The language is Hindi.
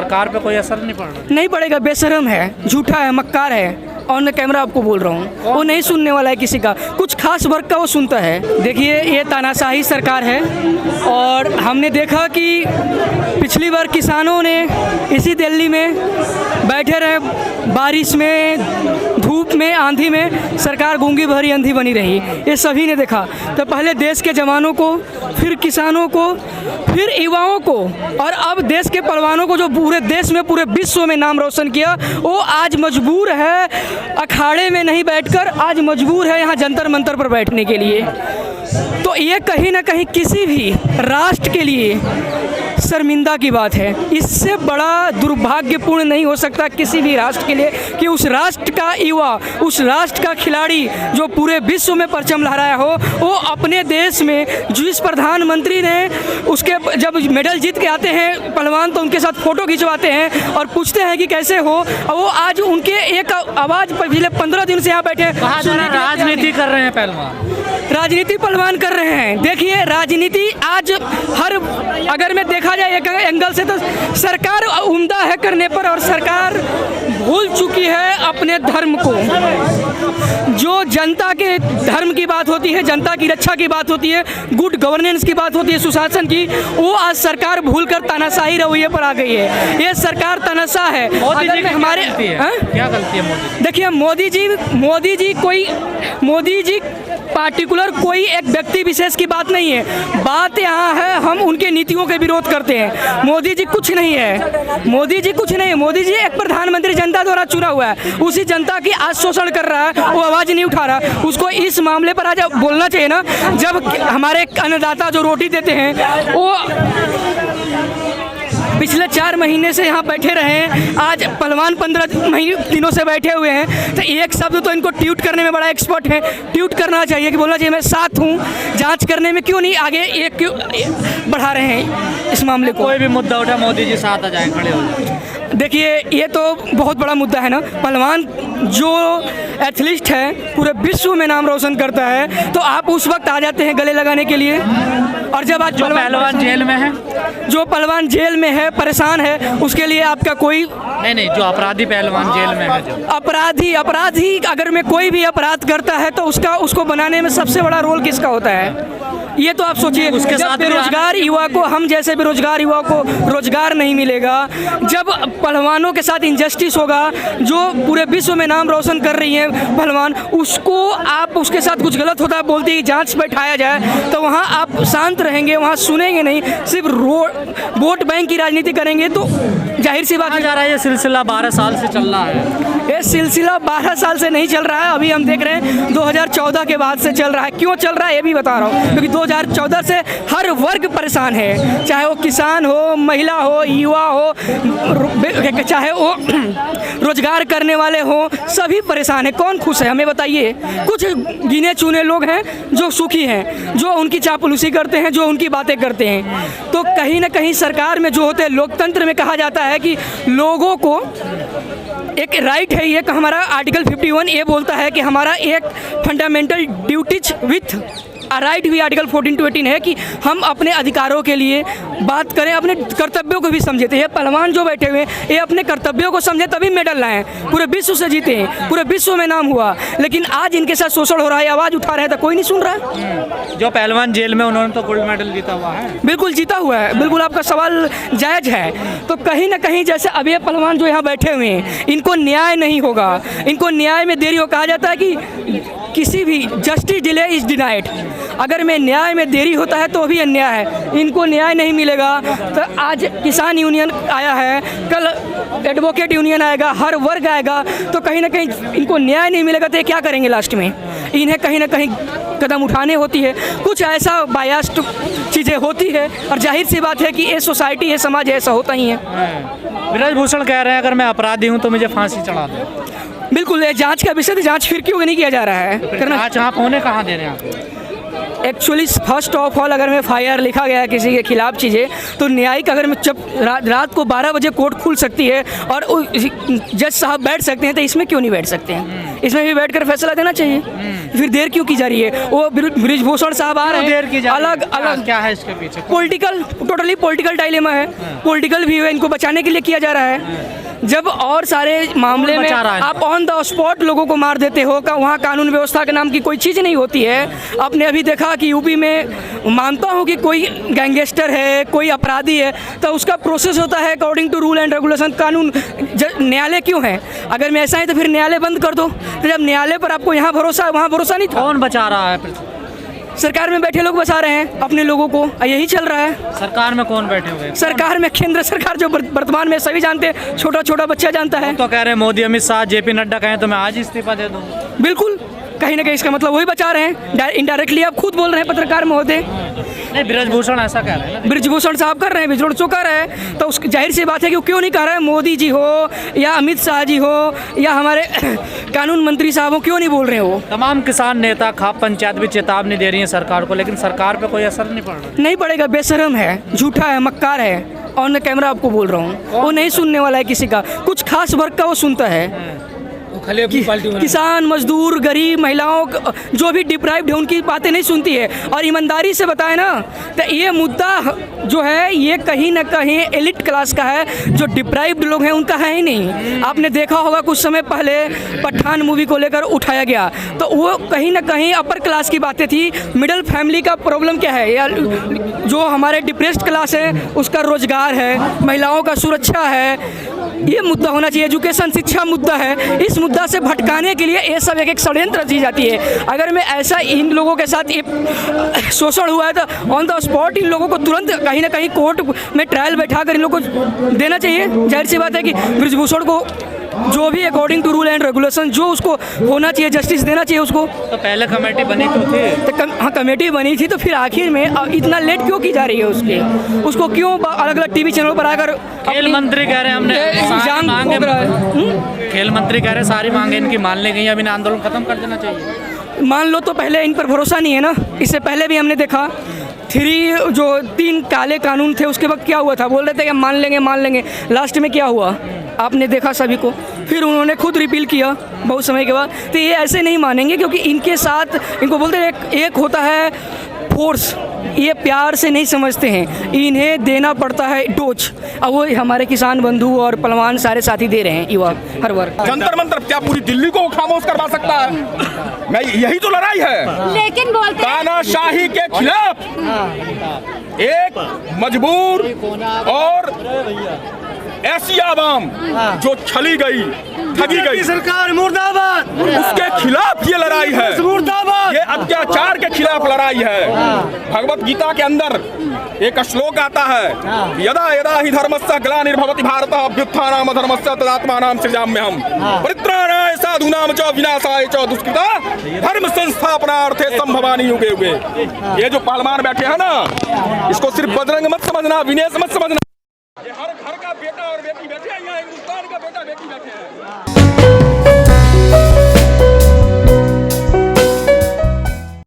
सरकार पे कोई असर नहीं पड़ रहा? नहीं पड़ेगा, बेशरम है, झूठा है, मक्कार है। ऑन द कैमरा आपको बोल रहा हूँ, वो नहीं सुनने वाला है किसी का, कुछ खास वर्ग का वो सुनता है। देखिए ये तानाशाही सरकार है और हमने देखा कि पिछली बार किसानों ने इसी दिल्ली में बैठे रहे, बारिश में, धूप में, आंधी में, सरकार गूंगी भरी अंधी बनी रही, ये सभी ने देखा। तो पहले देश के जवानों को, फिर किसानों को, फिर युवाओं को और अब देश के पहलवानों को जो पूरे देश में, पूरे विश्व में नाम रोशन किया, वो आज मजबूर है अखाड़े में नहीं बैठकर, आज मजबूर है यहाँ जंतर मंतर पर बैठने के लिए। तो ये कहीं ना कहीं किसी भी राष्ट्र के लिए शर्मिंदा की बात है। इससे बड़ा दुर्भाग्यपूर्ण नहीं हो सकता किसी भी राष्ट्र के लिए कि उस राष्ट्र का युवा, उस राष्ट्र का खिलाड़ी जो पूरे विश्व में परचम लहराया हो, वो अपने देश में जिस प्रधानमंत्री ने उसके जब मेडल जीत के आते हैं पहलवान तो उनके साथ फ़ोटो खिंचवाते हैं और पूछते हैं कि कैसे हो, और वो आज उनके एक आवाज़ पिछले 15 दिन से यहाँ बैठे राजनीति कर रहे हैं पहलवान, राजनीति पहलवान कर रहे हैं। देखिए राजनीति आज हर, अगर मैं देखा जाए एक एंगल से, तो सरकार उम्दा है करने पर और सरकार भूल चुकी है अपने धर्म को। जो जनता के धर्म की बात होती है, जनता की रक्षा की बात होती है, गुड गवर्नेंस की बात होती है, सुशासन की, वो आज सरकार भूलकर तानाशाही रवैये पर आ गई है। ये सरकार तानाशाह है। हमारे क्या गलती है मोदी? देखिए मोदी जी पार्टिकुलर कोई एक व्यक्ति विशेष की बात नहीं है, बात यहाँ है हम उनके नीतियों के विरोध करते हैं। मोदी जी कुछ नहीं है, मोदी जी कुछ नहीं है। मोदी जी एक प्रधानमंत्री जनता द्वारा चुना हुआ है, उसी जनता की आज शोषण कर रहा है, वो आवाज़ नहीं उठा रहा। उसको इस मामले पर आज बोलना चाहिए ना, जब हमारे अन्नदाता जो रोटी देते हैं वो पिछले 4 महीने से यहाँ बैठे रहे हैं, आज पहलवान 15 दिनों से बैठे हुए हैं। तो एक शब्द तो इनको ट्वीट करने में बड़ा एक्सपर्ट है, ट्वीट करना चाहिए कि बोलना चाहिए मैं साथ हूँ, जांच करने में क्यों नहीं आगे एक क्यों बढ़ा रहे हैं इस मामले को। कोई भी मुद्दा उठा मोदी जी साथ आ जाए, खड़े हो जाए। देखिए ये तो बहुत बड़ा मुद्दा है ना, पहलवान जो एथलीट है पूरे विश्व में नाम रोशन करता है, तो आप उस वक्त आ जाते हैं गले लगाने के लिए। और जब आज पहलवान जेल में है, जो पहलवान जेल में है, परेशान है, उसके लिए आपका कोई नहीं, जो अपराधी पहलवान जेल में है, जो अपराधी अगर में कोई भी अपराध करता है तो उसको बनाने में सबसे बड़ा रोल किसका होता है? ये तो आप सोचिए, उसके साथ बेरोजगार युवा को, हम जैसे बेरोजगार युवा को रोजगार नहीं मिलेगा, जब पहलवानों के साथ इंजस्टिस होगा, जो पूरे विश्व में नाम रोशन कर रही है पहलवान, उसको आप उसके साथ कुछ गलत होता है बोलती है जांच बैठाया जाए, तो वहाँ आप शांत रहेंगे, वहाँ सुनेंगे नहीं, सिर्फ वोट बैंक की राजनीति करेंगे। तो जाहिर सी बात जा रहा है ये सिलसिला 12 साल से चल रहा है। ये सिलसिला 12 साल से नहीं चल रहा है, अभी हम देख रहे हैं 2014 के बाद से चल रहा है। क्यों चल रहा है ये भी बता रहा हूँ, क्योंकि 2014 से हर वर्ग परेशान है, चाहे वो किसान हो, महिला हो, युवा हो, चाहे वो रोजगार करने वाले हो, सभी परेशान है। कौन खुश है हमें बताइए? कुछ गिने चुने लोग हैं जो सुखी हैं, जो उनकी चापलूसी करते हैं, जो उनकी बातें करते हैं। तो कहीं ना कहीं सरकार में जो होते हैं, लोकतंत्र में कहा जाता है कि लोगों को एक राइट है, ये हमारा आर्टिकल 51 ये बोलता है कि हमारा एक फंडामेंटल ड्यूटीज विथ राइट भी आर्टिकल 14 to 18 है कि हम अपने अधिकारों के लिए बात करें, अपने कर्तव्यों को भी समझे। तो ये पहलवान जो बैठे हुए हैं ये अपने कर्तव्यों को समझे तभी मेडल लाए, पूरे विश्व से जीते हैं, पूरे विश्व में नाम हुआ, लेकिन आज इनके साथ शोषण हो रहा है, आवाज़ उठा रहे हैं तो कोई नहीं सुन रहा है। जो पहलवान जेल में, उन्होंने तो गोल्ड मेडल जीता हुआ है। बिल्कुल जीता हुआ है, बिल्कुल आपका सवाल जायज़ है। तो कहीं ना कहीं जैसे अब ये पहलवान जो यहाँ बैठे हुए हैं, इनको न्याय नहीं होगा, इनको न्याय में देरी हो। कहा जाता है कि किसी भी जस्टिस डिले इज डिनाइड, अगर में न्याय में देरी होता है तो भी अन्याय है, इनको न्याय नहीं मिलेगा। तो आज किसान यूनियन आया है, कल एडवोकेट यूनियन आएगा, हर वर्ग आएगा, तो कहीं ना कहीं इनको न्याय नहीं मिलेगा तो ये क्या करेंगे लास्ट में? इन्हें कहीं ना कहीं कदम उठाने होती है, कुछ ऐसा बायास्ड चीज़ें होती है, और जाहिर सी बात है कि ये सोसाइटी, ये समाज ऐसा होता ही है। ब्रजभूषण कह रहे हैं अगर मैं अपराधी हूँ तो मुझे फांसी चढ़ा दो। बिल्कुल, ये जांच का विषय, जांच फिर क्यों नहीं किया जा रहा है? जांच आप होने कहाँ दे रहे हैं? एक्चुअली फर्स्ट ऑफ ऑल अगर मैं FIR लिखा गया है किसी के खिलाफ चीज़ें, तो न्यायिक अगर मैं जब रात को 12 बजे कोर्ट खुल सकती है और जज साहब बैठ सकते हैं, तो इसमें क्यों नहीं बैठ सकते हैं? इसमें भी बैठकर फैसला देना चाहिए। फिर देर क्यों की जा रही है? वो बृजभूषण साहब आ रहे देर की हैं, जा रही है? अलग अलग क्या है इसके पीछे? पॉलिटिकल, टोटली पॉलिटिकल डायलेमा है। पॉलिटिकल भी है, इनको बचाने के लिए किया जा रहा है। जब और सारे मामले में बचा रहा है? आप ऑन द स्पॉट लोगों को मार देते हो, वहाँ कानून व्यवस्था के नाम की कोई चीज़ नहीं होती है। आपने अभी देखा कि यूपी में मानता हूँ कि कोई गैंगस्टर है, कोई अपराधी है, तो उसका प्रोसेस होता है according to rule and regulation, कानून। न्यायालय क्यों है? अगर मैं ऐसा है तो फिर न्यायालय बंद कर दो। तो जब न्यायालय पर आपको यहाँ भरोसा है, वहाँ भरोसा नहीं था। कौन बचा रहा है? सरकार में बैठे लोग बचा रहे हैं अपने लोगों को, यही चल रहा है। सरकार में कौन बैठे हुए हैं? सरकार में केंद्र सरकार जो वर्तमान में सभी जानते हैं, छोटा छोटा बच्चा जानता है। तो कह रहे हैं मोदी, अमित शाह, जेपी नड्डा कहें तो मैं आज ही इस्तीफा दे दूं। बिल्कुल, कहीं ना कहीं इसका मतलब वही बचा रहे हैं। इनडायरेक्टली आप खुद बोल रहे हैं पत्रकार महोदय। नहीं, बृजभूषण ऐसा कह रहे हैं ना। बृजभूषण साहब कर रहे हैं, बृजभूषण जो कर रहे हैं, तो उस जाहिर सी बात है कि वो क्यों नहीं कह रहे हैं? मोदी जी हो या अमित शाह जी हो या हमारे कानून मंत्री साहब हो, क्यों नहीं बोल रहे हैं वो? तमाम किसान नेता, खाप पंचायत भी चेतावनी दे रही है सरकार को, लेकिन सरकार पे कोई असर नहीं पड़ रहा। नहीं पड़ेगा, बेशरम है, झूठा है, मक्कार है। ऑन द कैमरा आपको बोल रहा हूँ, वो नहीं सुनने वाला है किसी का। कुछ खास वर्ग का वो सुनता है। किसान, मजदूर, गरीब, महिलाओं जो भी डिप्राइव्ड है, उनकी बातें नहीं सुनती है। और ईमानदारी से बताए ना, तो ये मुद्दा जो है ये कहीं ना कहीं एलिट क्लास का है, जो डिप्राइव्ड लोग हैं उनका है ही नहीं। आपने देखा होगा कुछ समय पहले पठान मूवी को लेकर उठाया गया, तो वो कहीं ना कहीं अपर क्लास की बातें थी। मिडिल फैमिली का प्रॉब्लम क्या है, या जो हमारे डिप्रेस्ड क्लास है उसका रोजगार है, महिलाओं का सुरक्षा है, ये मुद्दा होना चाहिए। एजुकेशन, शिक्षा मुद्दा है। इस मुद्दा से भटकाने के लिए ये सब एक षड्यंत्र रची जाती है। अगर मैं ऐसा इन लोगों के साथ शोषण हुआ है तो ऑन द स्पॉट इन लोगों को तुरंत कहीं ना कहीं कोर्ट में ट्रायल बैठा कर इन लोगों को देना चाहिए। जाहिर सी बात है कि बृजभूषण को जो भी according to rule and regulation जो उसको होना चाहिए, जस्टिस देना चाहिए उसको। तो पहले कमेटी बनी तो थी। हाँ, कमेटी बनी थी, तो फिर आखिर में इतना लेट क्यों की जा रही है उसको क्यों अलग अलग टीवी चैनल पर आकर? खेल मंत्री कह रहे हैं हमने सारी मांगे, खेल मंत्री कह रहे हैं सारी मांगे इनकी मान ली गई, अब इन आंदोलन खत्म कर देना चाहिए। मान लो, तो पहले इन पर भरोसा नहीं है ना। इससे पहले भी हमने देखा 3 काले कानून थे, उसके बाद क्या हुआ था? बोल रहे थे कि मान लेंगे, लास्ट में क्या हुआ आपने देखा सभी को। फिर उन्होंने खुद रिपील किया बहुत समय के बाद। तो ये ऐसे नहीं मानेंगे, क्योंकि इनके साथ इनको बोलते हैं एक होता है फोर्स, ये प्यार से नहीं समझते हैं, इन्हें देना पड़ता है डोज। अब वो हमारे किसान बंधु और पहलवान सारे साथी दे रहे हैं, युवा हर वर्ग। जंतर मंतर क्या पूरी दिल्ली को खामोश करवा सकता है? मैं यही तो लड़ाई है। लेकिन बोलते हैं तानाशाही के खिलाफ एक मजबूर और ऐसी आवाम जो छली गई, ठगी गई, सरकार मुर्दाबाद, उसके खिलाफ ये लड़ाई है। मुर्दाबाद, ये अत्याचार के खिलाफ लड़ाई है। भगवत गीता के अंदर एक श्लोक आता है, यदा यदा ही धर्मस्य ग्लानिर्भवति भारत अभ्युत्थानाम धर्मस्य तदात्मानां सृजाम्यहम् परित्राणाय साधूनां च विनाशाय च दुष्कृता धर्म संस्थापनार्थे संभवानि युगे युगे। ये जो पहलवान बैठे हैं ना, इसको सिर्फ बजरंग मत समझना, विनेश मत समझना। ये हर घर का बेटा और बेटी बैठे हैं, यहाँ हिंदुस्तान का बेटा बेटी बैठे हैं।